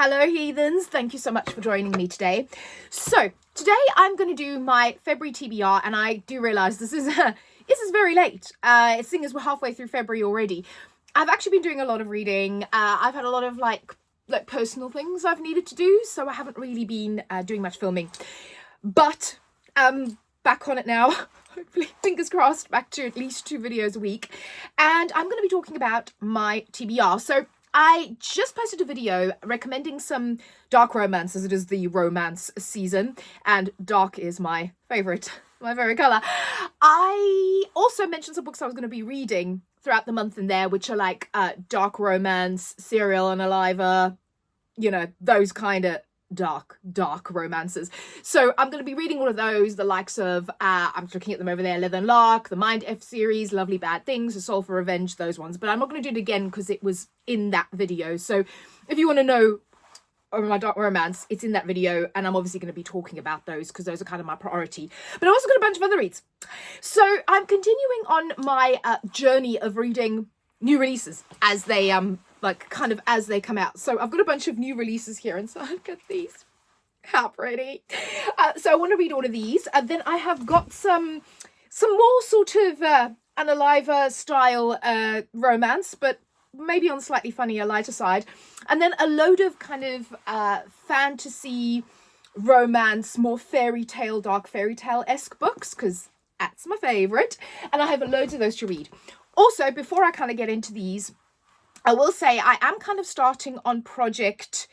Hello heathens, thank you so much for joining me today. So today I'm going to do my February TBR, and I do realise this is very late. Seeing as we're halfway through February already. I've actually been doing a lot of reading. I've had a lot of like personal things I've needed to do, so I haven't really been doing much filming. But back on it now. Hopefully, fingers crossed, back to at least 2 videos a week. And I'm going to be talking about my TBR. So I just posted a video recommending some dark romance, as it is the romance season, and dark is my favorite colour. I also mentioned some books I was going to be reading throughout the month in there, which are like dark romance, serial unaliver, you know, those kind of dark romances. So I'm going to be reading all of those, the likes of I'm looking at them over there, Leather and Lark, the Mind F series, Lovely Bad Things, The Soul for Revenge, those ones. But I'm not going to do it again because it was in that video. So if you want to know my dark romance, it's in that video, and I'm obviously going to be talking about those because those are kind of my priority. But I've also got a bunch of other reads. So I'm continuing on my journey of reading new releases as they as they come out. So I've got a bunch of new releases here, and so I've got these. How pretty. So I want to read all of these. And then I have got some more sort of unaliver style romance, but maybe on slightly funnier, lighter side. And then a load of kind of fantasy romance, more dark fairy tale-esque books, because that's my favourite. And I have loads of those to read. Also, before I kind of get into these, I will say I am kind of starting on project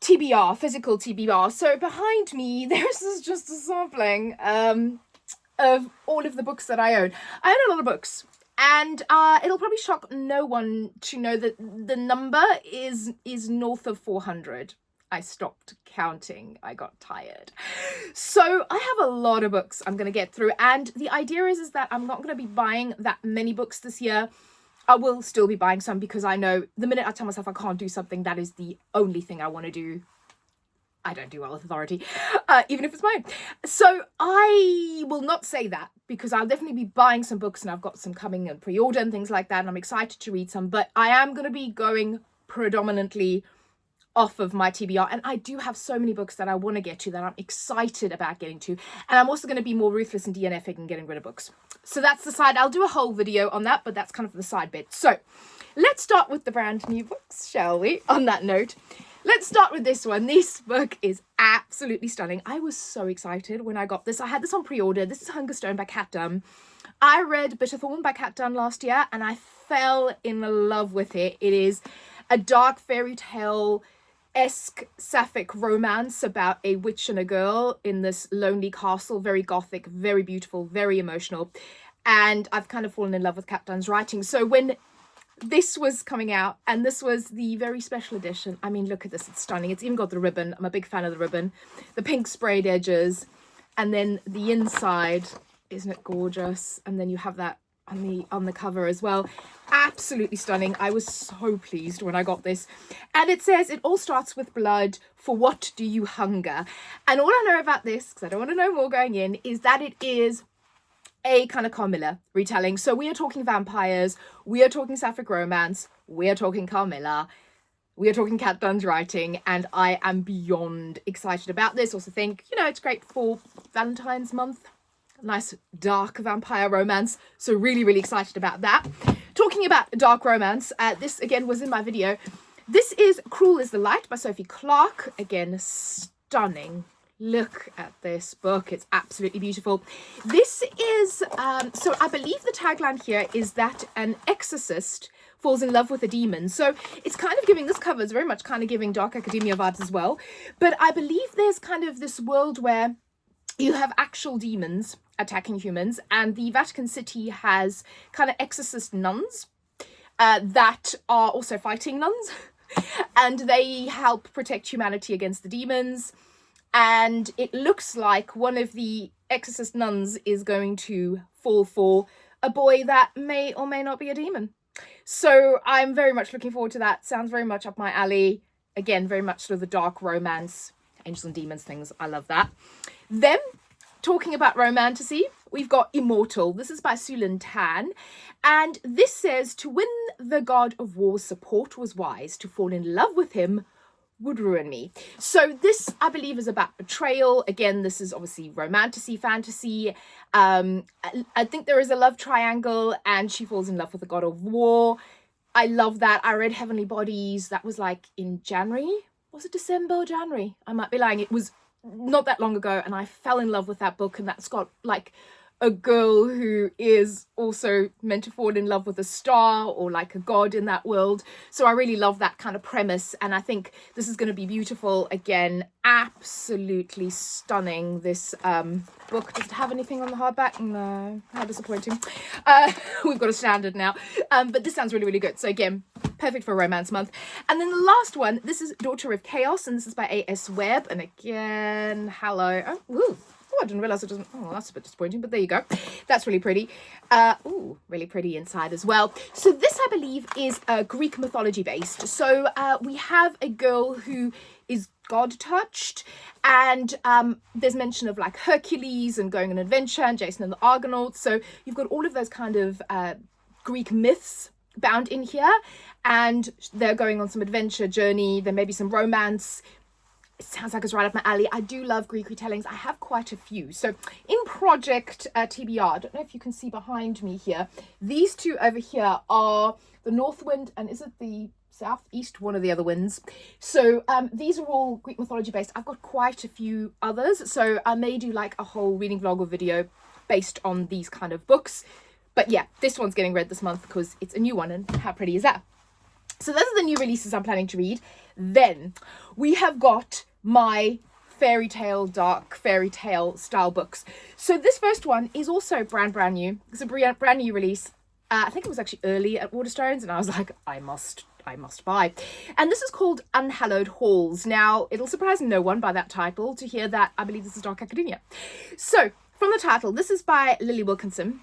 TBR, physical TBR. So behind me, this is just a sampling of all of the books that I own. I own a lot of books, and it'll probably shock no one to know that the number is north of 400. I stopped counting. I got tired. So I have a lot of books I'm going to get through, and the idea is that I'm not going to be buying that many books this year. I will still be buying some because I know the minute I tell myself I can't do something, that is the only thing I want to do. I don't do well with authority, even if it's mine. So I will not say that because I'll definitely be buying some books, and I've got some coming and pre-order and things like that, and I'm excited to read some. But I am going to be going predominantly off of my TBR, and I do have so many books that I want to get to that I'm excited about getting to, and I'm also going to be more ruthless and DNFing and getting rid of books. So that's the side. I'll do a whole video on that, but that's kind of the side bit. So let's start with the brand new books, shall we? On that note, let's start with this one. This book is absolutely stunning. I was so excited when I got this. I had this on pre-order. This is Hungerstone by Kat Dunn. I read Bitterthorn by Kat Dunn last year, and I fell in love with it. It is a dark fairy tale-esque sapphic romance about a witch and a girl in this lonely castle, very gothic, very beautiful, very emotional, and I've kind of fallen in love with Kat Dunn's writing. So when this was coming out, and this was the very special edition, I mean, look at this, it's stunning. It's even got the ribbon. I'm a big fan of the ribbon, the pink sprayed edges, and then the inside, isn't it gorgeous? And then you have that on the cover as well. Absolutely stunning. I was so pleased when I got this. And it says, it all starts with blood. For what do you hunger? And all I know about this, because I don't want to know more going in, is that it is a kind of Carmilla retelling. So we are talking vampires, we are talking sapphic romance, we are talking Carmilla, we are talking Kat Dunn's writing, and I am beyond excited about this. Also think, you know, it's great for Valentine's month. Nice dark vampire romance, so really excited about that. Talking about dark romance, this again was in my video. This is Cruel is the Light by Sophie Clarke. Again, stunning. Look at this book, it's absolutely beautiful. This is so I believe the tagline here is that an exorcist falls in love with a demon. So it's kind of giving, this cover is very much kind of giving dark academia vibes as well, but I believe there's kind of this world where you have actual demons attacking humans, and the Vatican City has kind of exorcist nuns that are also fighting nuns, and they help protect humanity against the demons. And it looks like one of the exorcist nuns is going to fall for a boy that may or may not be a demon. So I'm very much looking forward to that. Sounds very much up my alley. Again, very much sort of the dark romance, angels and demons things. I love that. Then, talking about romantasy, we've got Immortal. This is by Sulin Tan. And this says, to win the god of war's support was wise, to fall in love with him would ruin me. So this, I believe, is about betrayal. Again, this is obviously romantasy, fantasy. I think there is a love triangle, and she falls in love with the god of war. I love that. I read Heavenly Bodies. That was like in January. Was it December or January? I might be lying. It was not that long ago, and I fell in love with that book. And that's got like a girl who is also meant to fall in love with a star or like a god in that world. So I really love that kind of premise, and I think this is going to be beautiful. Again, absolutely stunning. This book. Does it have anything on the hardback? No. How disappointing. We've got a standard now, but this sounds really, really good. So again, perfect for romance month. And then the last one, this is Daughter of Chaos, and this is by A.S. Webb. And again, hello. Oh, woo. Oh, I didn't realize it doesn't. Oh, that's a bit disappointing, but there you go. That's really pretty. Ooh, really pretty inside as well. So this, I believe, is Greek mythology based. So we have a girl who is God touched, and there's mention of like Hercules and going on an adventure, and Jason and the Argonauts. So you've got all of those kind of Greek myths bound in here, and they're going on some adventure journey. There may be some romance. It sounds like it's right up my alley. I do love Greek retellings. I have quite a few. So in Project TBR, I don't know if you can see behind me here, these two over here are the North Wind, and is it the Southeast? One of the other winds. So these are all Greek mythology based. I've got quite a few others. So I may do like a whole reading vlog or video based on these kind of books. But yeah, this one's getting read this month because it's a new one, and how pretty is that? So those are the new releases I'm planning to read. Then we have got my fairy tale, dark fairy tale style books. So this first one is also brand new. It's a brand new release. I think it was actually early at Waterstones, and I was like, I must buy. And this is called Unhallowed Halls. Now, it'll surprise no one by that title to hear that I believe this is dark academia. So from the title, this is by Lily Wilkinson.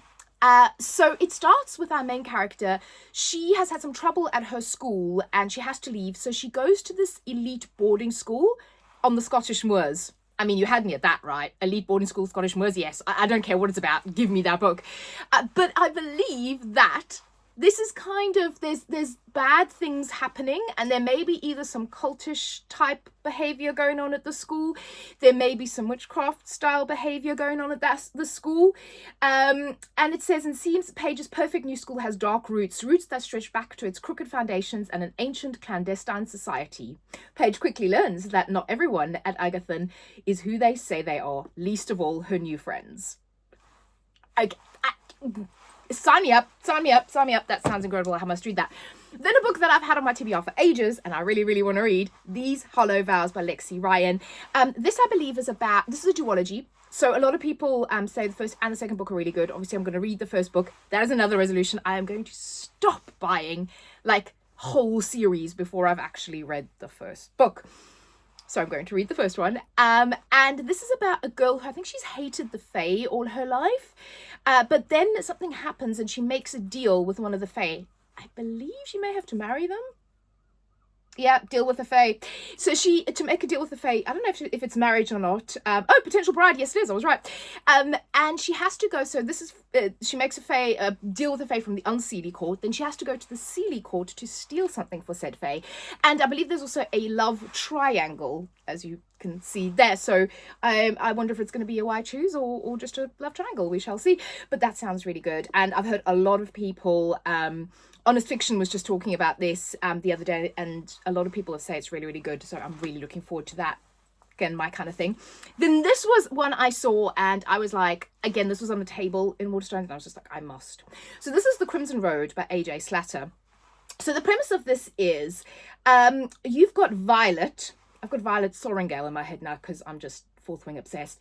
So it starts with our main character. She has had some trouble at her school and she has to leave. So she goes to this elite boarding school on the Scottish moors. I mean, you had me at that, right? Elite boarding school, Scottish moors. Yes, I don't care what it's about. Give me that book. But I believe that this is kind of, there's bad things happening, and there may be either some cultish type behavior going on at the school. There may be some witchcraft style behavior going on at the school. And it says, in Seam's pages, perfect new school has dark roots that stretch back to its crooked foundations and an ancient clandestine society. Page quickly learns that not everyone at Agathon is who they say they are, least of all her new friends. Okay. Sign me up. That sounds incredible. I must read that. Then a book that I've had on my TBR for ages and I really, really want to read, These Hollow Vows by Lexi Ryan. This, I believe, is a duology. So a lot of people say the first and the second book are really good. Obviously, I'm going to read the first book. That is another resolution. I am going to stop buying like whole series before I've actually read the first book. So I'm going to read the first one. And this is about a girl who I think she's hated the Fae all her life. But then something happens and she makes a deal with one of the Fae. I believe she may have to marry them. Yeah, deal with the Fae. So to make a deal with the Fae, I don't know if it's marriage or not. Potential bride. Yes, it is. I was right. And she has to go. So this is, she makes a deal with the Fae from the unseelie court. Then she has to go to the seelie court to steal something for said Fae. And I believe there's also a love triangle, as you can see there. So I wonder if it's going to be a why choose or just a love triangle. We shall see. But that sounds really good. And I've heard a lot of people, Honest Fiction was just talking about this the other day, and a lot of people have said it's really, really good. So I'm really looking forward to that. Again, my kind of thing. Then this was one I saw and I was like, again, this was on the table in Waterstones and I was just like, I must. So this is The Crimson Road by A.J. Slatter. So the premise of this is you've got Violet. I've got Violet Sorrengail in my head now because I'm just fourth wing obsessed.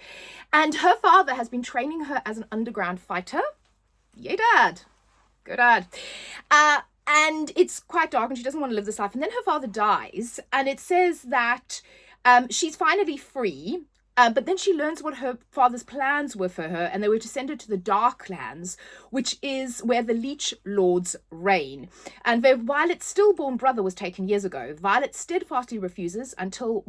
And her father has been training her as an underground fighter. Yay, Dad. Good Dad. And it's quite dark and she doesn't want to live this life. And then her father dies and it says that she's finally free. But then she learns what her father's plans were for her, and they were to send her to the Darklands, which is where the Leech Lords reign. And where Violet's stillborn brother was taken years ago, Violet steadfastly refuses until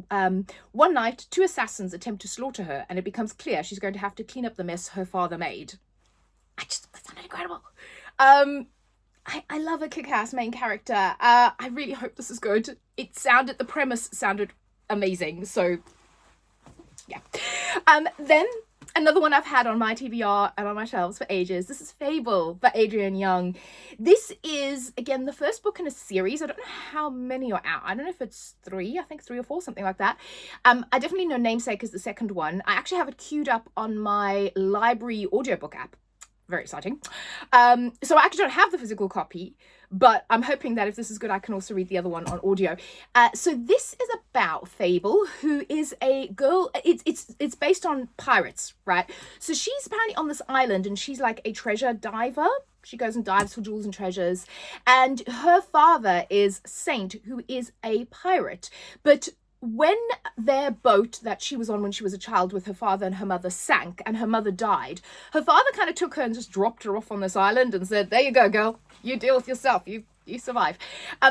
one night 2 assassins attempt to slaughter her, and it becomes clear she's going to have to clean up the mess her father made. That sounded incredible. I love a kick-ass main character. I really hope this is good. The premise sounded amazing. So yeah. Then another one I've had on my TBR and on my shelves for ages. This is Fable by Adrienne Young. This is, again, the first book in a series. I don't know how many are out. I don't know if it's 3. I think 3 or 4, something like that. I definitely know Namesake is the second one. I actually have it queued up on my library audiobook app. Very exciting. So I actually don't have the physical copy, but I'm hoping that if this is good, I can also read the other one on audio. So this is about Fable, who is a girl. It's based on pirates, right? So she's apparently on this island, and she's like a treasure diver. She goes and dives for jewels and treasures. And her father is Saint, who is a pirate. But when their boat that she was on when she was a child with her father and her mother sank and her mother died, her father kind of took her and just dropped her off on this island and said, there you go, girl, you deal with yourself, you survive.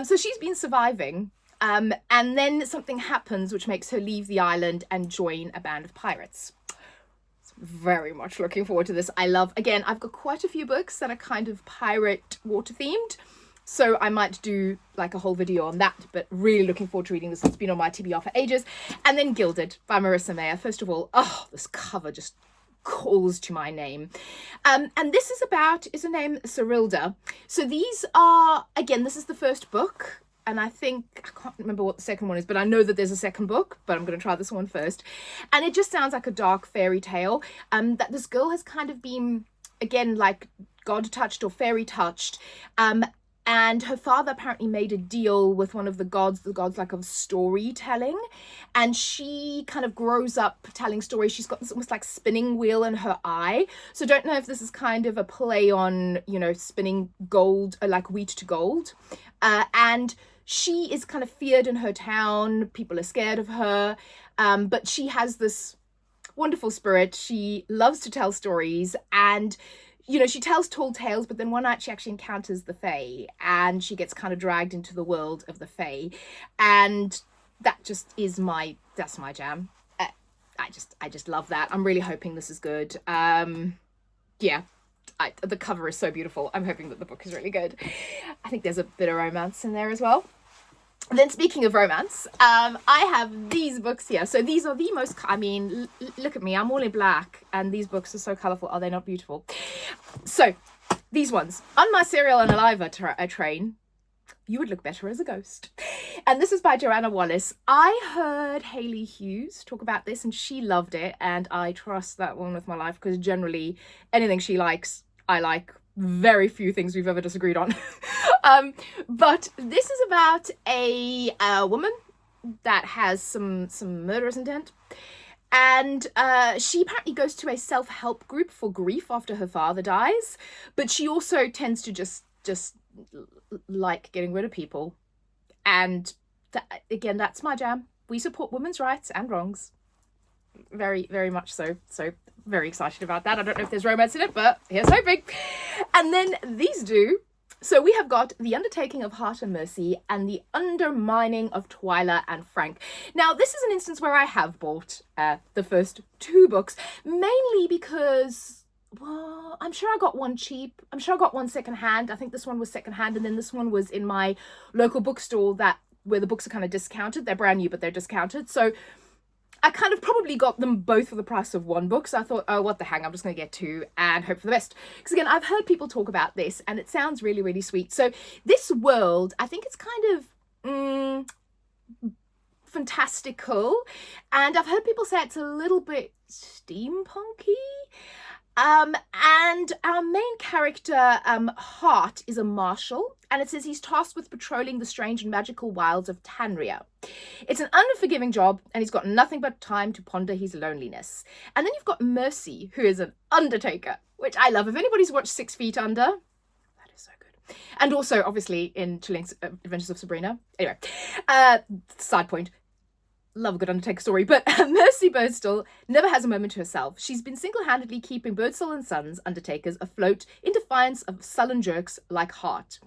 So she's been surviving, and then something happens which makes her leave the island and join a band of pirates. Very much looking forward to this. Again, I've got quite a few books that are kind of pirate water themed, so I might do like a whole video on that, but really looking forward to reading this. It's been on my TBR for ages. And then Gilded by Marissa Meyer. First of all, this cover just calls to my name. And this is her name Cyrilda. So these are, again, this is the first book. And I can't remember what the second one is, but I know that there's a second book, but I'm going to try this one first. And it just sounds like a dark fairy tale, that this girl has kind of been, again, like God touched or fairy touched, and her father apparently made a deal with one of the gods like of storytelling. And she kind of grows up telling stories. She's got this almost like spinning wheel in her eye. So don't know if this is kind of a play on, spinning gold, like wheat to gold. And she is kind of feared in her town. People are scared of her. But she has this wonderful spirit. She loves to tell stories, and she tells tall tales, but then one night she actually encounters the Fae, and she gets kind of dragged into the world of the Fae, and that just is that's my jam. I just love that. I'm really hoping this is good. The cover is so beautiful. I'm hoping that the book is really good. I think there's a bit of romance in there as well. And then speaking of romance, I have these books here. So these are the most, look at me, I'm all in black, and these books are so colourful. Are they not beautiful? So these ones, on my Serial and Alive train, you would look better as a ghost. And this is by Joanna Wallace. I heard Hayley Hughes talk about this, and she loved it, and I trust that one with my life, because generally anything she likes, I like. Very few things we've ever disagreed on. But this is about a woman that has some murderous intent, and she apparently goes to a self-help group for grief after her father dies, but she also tends to just like getting rid of people. And again, that's my jam. We support women's rights and wrongs. Very, very much so. So very excited about that. I don't know if there's romance in it, but here's hoping. And then these do. So we have got The Undertaking of Heart and Mercy and The Undermining of Twyla and Frank. Now, this is an instance where I have bought the first 2 books, mainly because, well, I'm sure I got one cheap. I'm sure I got one secondhand. I think this one was secondhand, and then this one was in my local bookstore where the books are kind of discounted. They're brand new, but they're discounted. So I kind of probably got them both for the price of one book. So I thought, oh, what the heck, I'm just going to get 2 and hope for the best. Because again, I've heard people talk about this and it sounds really, really sweet. So this world, I think it's kind of fantastical. And I've heard people say it's a little bit steampunky. And our main character, Hart, is a marshal, and it says he's tasked with patrolling the strange and magical wilds of Tanria. It's an unforgiving job, and he's got nothing but time to ponder his loneliness. And then you've got Mercy, who is an undertaker, which I love. If anybody's watched 6 Feet Under, that is so good. And also, obviously, in Chilling's Adventures of Sabrina. Anyway, side point. love a good Undertaker story, but Mercy Birdsall never has a moment to herself. She's been single-handedly keeping Birdsall and Sons Undertakers afloat in defiance of sullen jerks like Hart.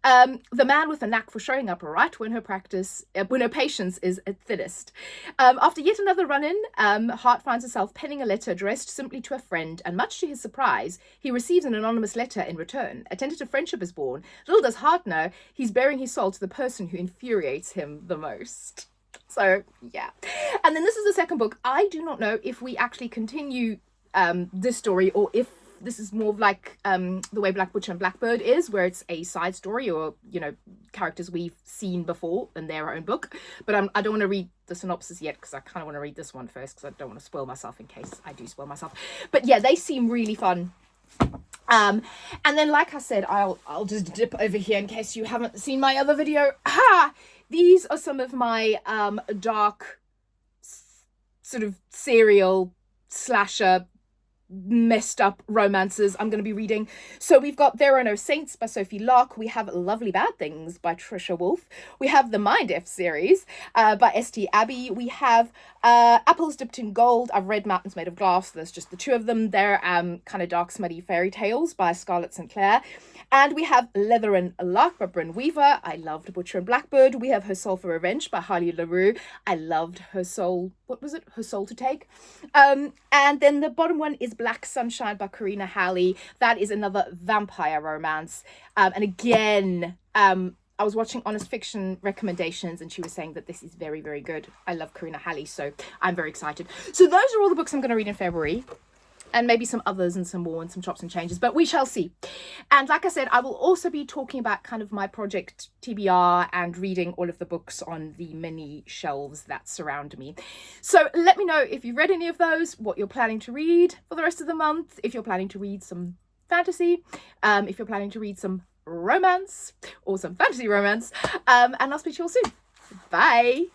The man with a knack for showing up right when her patience is at thinnest. After yet another run-in, Hart finds herself penning a letter addressed simply to a friend, and much to his surprise, he receives an anonymous letter in return. A tentative friendship is born. Little does Hart know he's bearing his soul to the person who infuriates him the most. So, yeah. And then this is the second book. I do not know if we actually continue this story, or if this is more of like the way Black Butcher and Blackbird is, where it's a side story, or, you know, characters we've seen before in their own book. But I don't want to read the synopsis yet, because I kind of want to read this one first, because I don't want to spoil myself in case I do spoil myself. But yeah, they seem really fun. And then, like I said, I'll just dip over here in case you haven't seen my other video. These are some of my dark sort of serial slasher messed up romances I'm going to be reading. So we've got There Are No Saints by Sophie Locke. We have Lovely Bad Things by Trisha Wolfe. We have the Mind F series by S.T. Abbey. We have Apples Dipped in Gold. I've read Mountains Made of Glass. There's just the two of them. They're kind of dark, smutty fairy tales by Scarlett St. Clair. And we have Leather and Luck by Bryn Weaver. I loved Butcher and Blackbird. We have Her Soul for Revenge by Harley LaRue. I loved Her Soul. What was it? Her Soul to Take. And then the bottom one is Black Sunshine by Karina Halley. That is another vampire romance. And again, I was watching Honest Fiction recommendations, and she was saying that this is very, very good. I love Karina Halley, so I'm very excited. So those are all the books I'm going to read in February. And maybe some others and some more and some chops and changes, but we shall see. And like I said, I will also be talking about kind of my project TBR and reading all of the books on the many shelves that surround me. So let me know if you've read any of those, what you're planning to read for the rest of the month, if you're planning to read some fantasy, if you're planning to read some romance or some fantasy romance, and I'll speak to you all soon. Bye.